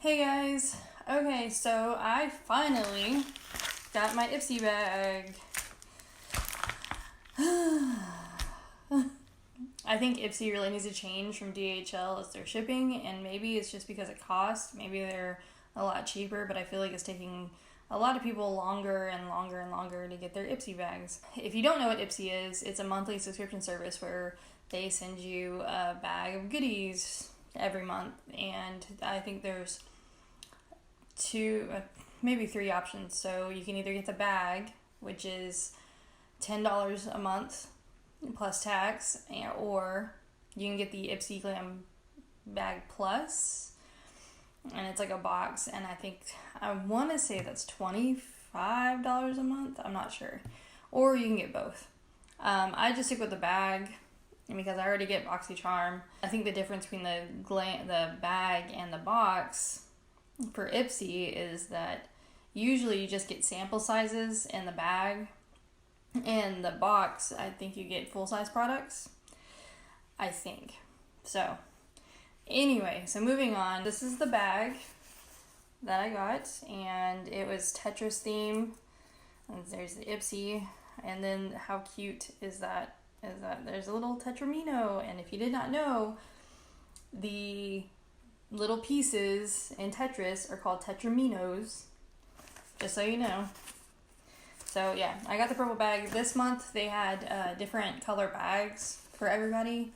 Hey guys. Okay, so I finally got my Ipsy bag. I think Ipsy really needs to change from DHL as their shipping, and maybe it's just because of cost. Maybe they're a lot cheaper, but I feel like it's taking a lot of people longer and longer and longer to get their Ipsy bags. If you don't know what Ipsy is, it's a monthly subscription service where they send you a bag of goodies every month, and I think there's maybe three options. So you can either get the bag, which is $10 a month plus tax, or you can get the Ipsy Glam Bag Plus, and it's like a box, and I want to say that's $25 a month. I'm not sure. Or you can get both. I just stick with the bag because I already get BoxyCharm. I think the difference between the bag and the box for Ipsy is that usually you just get sample sizes in the bag. In the box, I think you get full-size products. I think. So, anyway, so moving on. This is the bag that I got, and it was Tetris theme. And there's the Ipsy, and then how cute is that? There's a little Tetramino, and if you did not know, the little pieces in Tetris are called Tetraminos, just so you know. So yeah, I got the purple bag. This month they had different color bags for everybody,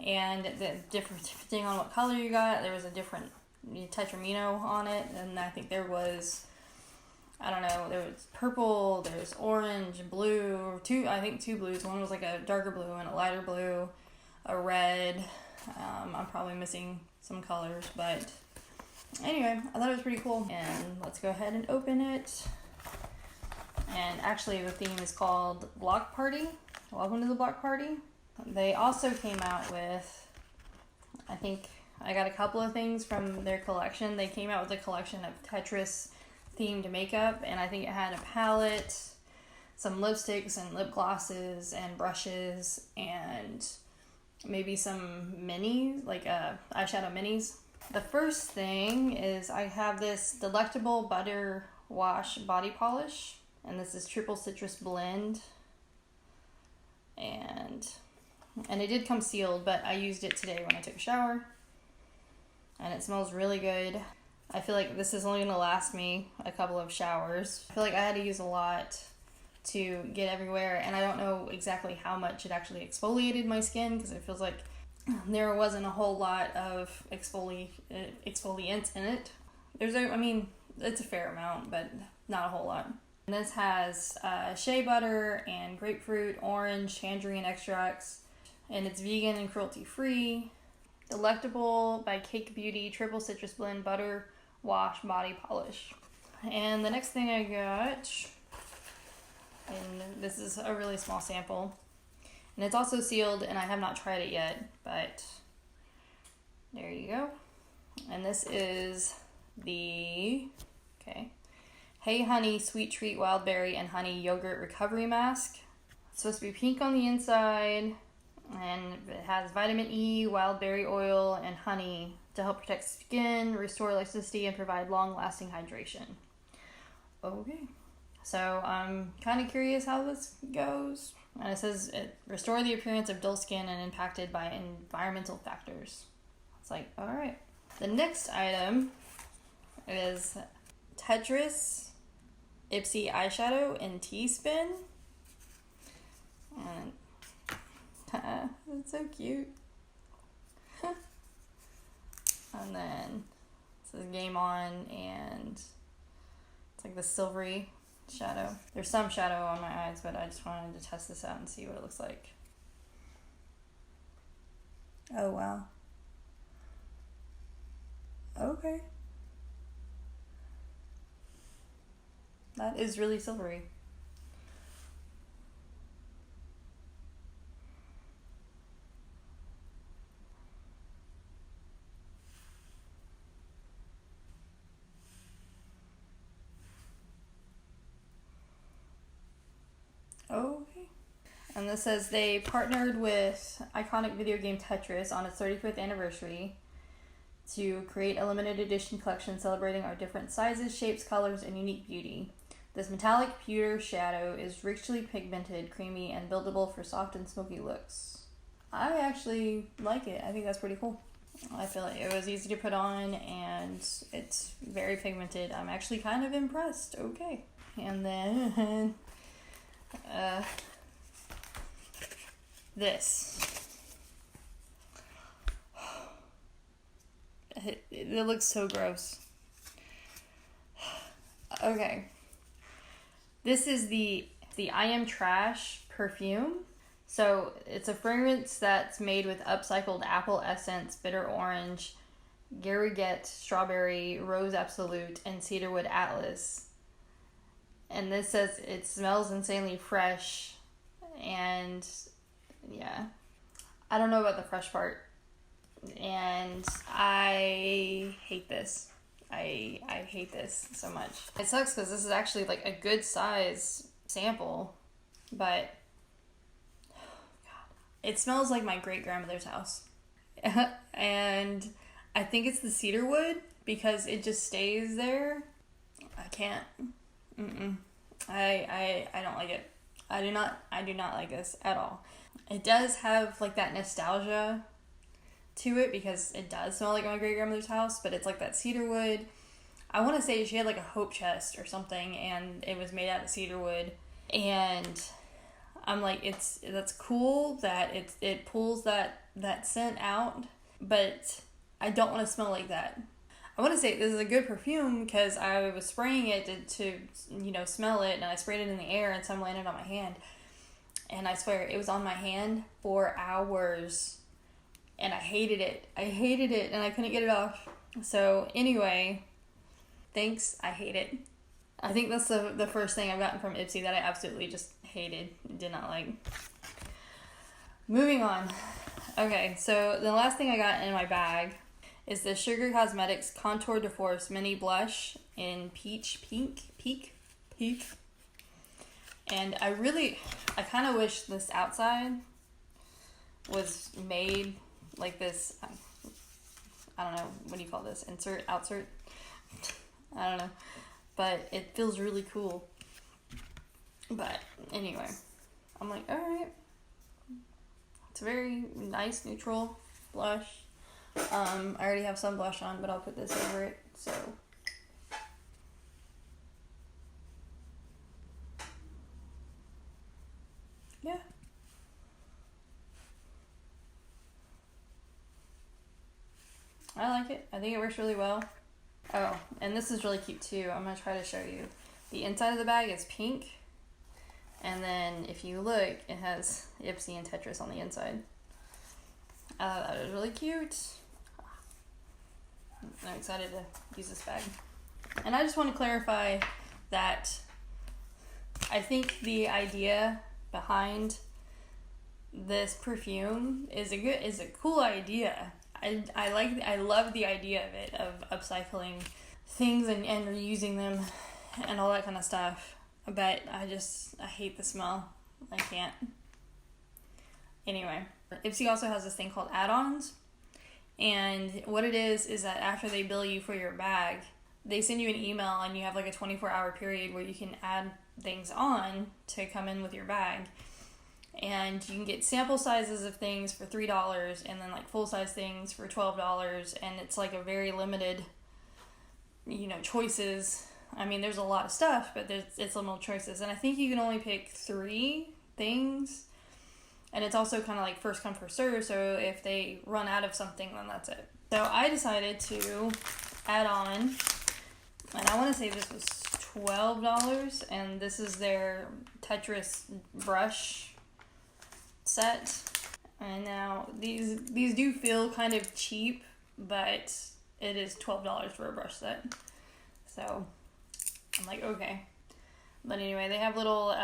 and depending on what color you got, there was a different Tetramino on it, and I think there was, I don't know, there was purple, there's orange, blue, two blues. One was like a darker blue and a lighter blue, a red. I'm probably missing some colors, but anyway, I thought it was pretty cool. And let's go ahead and open it. And actually the theme is called Block Party. Welcome to the Block Party. They also came out with, I think I got a couple of things from their collection. They came out with a collection of Tetris themed makeup, and I think it had a palette, some lipsticks and lip glosses and brushes, and maybe some minis, like eyeshadow minis. The first thing is I have this Delectable Butter Wash Body Polish, and this is Triple Citrus Blend, and it did come sealed, but I used it today when I took a shower, and it smells really good. I feel like this is only going to last me a couple of showers. I feel like I had to use a lot to get everywhere, and I don't know exactly how much it actually exfoliated my skin, because it feels like there wasn't a whole lot of exfoliants in it. It's a fair amount, but not a whole lot. And this has shea butter and grapefruit, orange, tangerine extracts, and it's vegan and cruelty-free. Delectable by Cake Beauty Triple Citrus Blend Butter Wash Body Polish. And the next thing I got, and this is a really small sample, and it's also sealed, and I have not tried it yet, but there you go. And this is the Hey Honey Sweet Treat Wild Berry and Honey Yogurt Recovery Mask. It's supposed to be pink on the inside, and it has vitamin E, wild berry oil, and honey to help protect skin, restore elasticity, and provide long-lasting hydration. Okay, so I'm kind of curious how this goes. And it says restore the appearance of dull skin and impacted by environmental factors. It's like, all right. The next item is Tetris Ipsy eyeshadow in T-Spin. And it's so cute. And then it says game on, and it's like the silvery shadow. There's some shadow on my eyes, but I just wanted to test this out and see what it looks like. Oh wow. Okay. That is really silvery. Okay. And this says they partnered with iconic video game Tetris on its 35th anniversary to create a limited edition collection celebrating our different sizes, shapes, colors, and unique beauty. This metallic pewter shadow is richly pigmented, creamy, and buildable for soft and smoky looks. I actually like it. I think that's pretty cool. I feel like it was easy to put on, and it's very pigmented. I'm actually kind of impressed. Okay. And then this. It looks so gross. Okay. This is the I Am Trash perfume. So it's a fragrance that's made with upcycled apple essence, bitter orange, Garriguette strawberry, rose absolute, and cedarwood atlas. And this says it smells insanely fresh. And yeah, I don't know about the fresh part. And I hate this. I hate this so much. It sucks because this is actually like a good size sample, but it smells like my great grandmother's house. And I think it's the cedar wood because it just stays there. I can't. I don't like it. I do not like this at all. It does have like that nostalgia to it because it does smell like my great grandmother's house, but it's like that cedar wood. I want to say she had like a hope chest or something, and it was made out of cedar wood. And I'm like, that's cool that it pulls that scent out, but I don't want to smell like that. I want to say this is a good perfume because I was spraying it to smell it, and I sprayed it in the air, and some landed on my hand, and I swear it was on my hand for hours, and I hated it, and I couldn't get it off. So anyway, thanks, I hate it. I think that's the first thing I've gotten from Ipsy that I absolutely just hated, did not like. Moving on. Okay, so the last thing I got in my bag is the Sugar Cosmetics Contour de Force Mini Blush in Peach Peak. And I kind of wish this outside was made like this. I don't know, what do you call this? Outsert? I don't know. But it feels really cool. But anyway, I'm like, alright. It's a very nice, neutral blush. I already have some blush on, but I'll put this over it, so. Yeah. I like it. I think it works really well. Oh, and this is really cute too. I'm going to try to show you. The inside of the bag is pink. And then if you look, it has Ipsy and Tetris on the inside. I thought that was really cute. I'm excited to use this bag. And I just want to clarify that I think the idea behind this perfume is a cool idea. I love the idea of it, of upcycling things and reusing them and all that kind of stuff. But I hate the smell. I can't. Anyway, Ipsy also has this thing called add-ons. And what it is that after they bill you for your bag, they send you an email and you have like a 24-hour period where you can add things on to come in with your bag. And you can get sample sizes of things for $3 and then like full-size things for $12. And it's like a very limited, choices. I mean, there's a lot of stuff, but it's limited choices. And I think you can only pick 3 things. And it's also kind of like first come, first serve. So if they run out of something, then that's it. So I decided to add on, and I want to say this was $12. And this is their Tetris brush set. And now these do feel kind of cheap, but it is $12 for a brush set. So I'm like, okay. But anyway, they have little,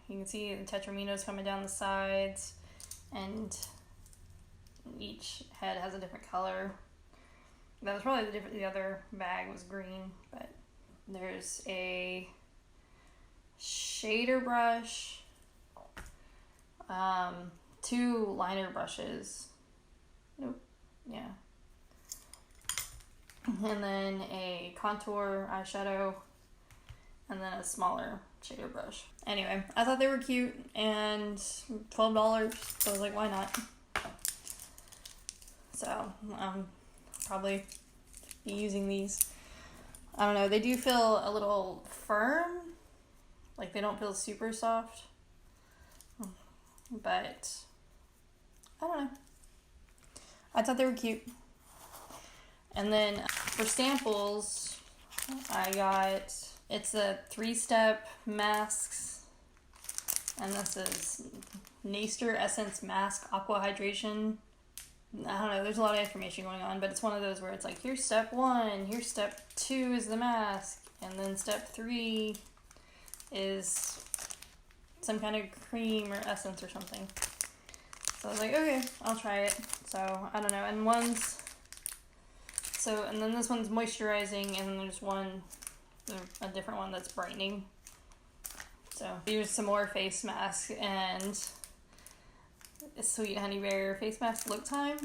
you can see the tetraminos coming down the sides, and each head has a different color. That was probably the other bag was green, but there's a shader brush, 2 liner brushes. Nope. Yeah. and then a contour eyeshadow, and then a smaller shader brush. Anyway, I thought they were cute, and $12, so I was like, why not? So, probably be using these. I don't know, they do feel a little firm, like they don't feel super soft, but I don't know. I thought they were cute. And then for samples, I got, it's a 3-step masks, and this is Naster Essence Mask Aqua Hydration. I don't know, there's a lot of information going on, but it's one of those where it's like, here's step 1, here's step 2 is the mask, and then step 3 is some kind of cream or essence or something. So I was like, okay, I'll try it. So, I don't know, and and then this one's moisturizing, and then there's a different one that's brightening. So, here's some more face masks, and a Sweet Honey Bear face mask look time.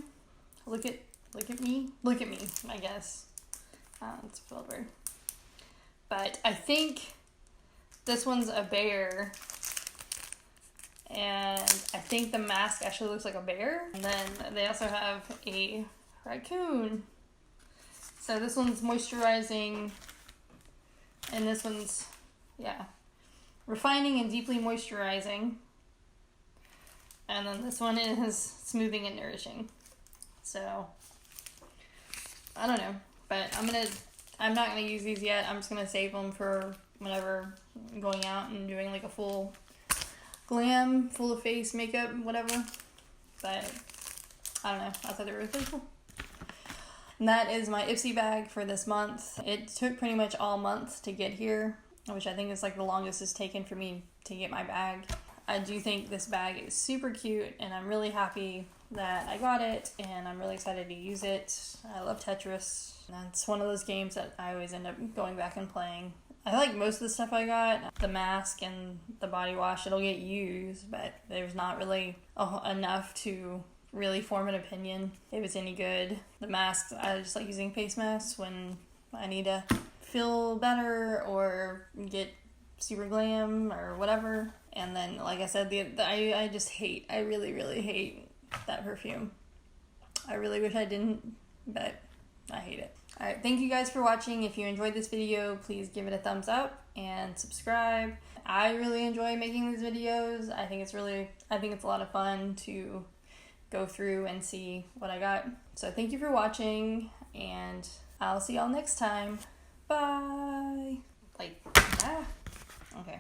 Look at me, I guess. It's spelled weird. But I think this one's a bear, and I think the mask actually looks like a bear. And then they also have a raccoon. So this one's moisturizing, and this one's, refining and deeply moisturizing. And then this one is smoothing and nourishing. So, I don't know. But I'm not going to use these yet. I'm just going to save them for whenever I'm going out and doing like a full glam, full of face makeup, whatever. But, I don't know. I thought they were really cool. And that is my Ipsy bag for this month. It took pretty much all month to get here, which I think is like the longest it's taken for me to get my bag. I do think this bag is super cute, and I'm really happy that I got it, and I'm really excited to use it. I love Tetris, and it's one of those games that I always end up going back and playing. I like most of the stuff I got, the mask and the body wash, it'll get used, but there's not really enough to really form an opinion if it's any good. The masks, I just like using face masks when I need to feel better or get super glam or whatever. And then, like I said, I really, really hate that perfume. I really wish I didn't, but I hate it. Alright, thank you guys for watching. If you enjoyed this video, please give it a thumbs up and subscribe. I really enjoy making these videos. I think it's a lot of fun to go through and see what I got. So thank you for watching, and I'll see y'all next time. Bye!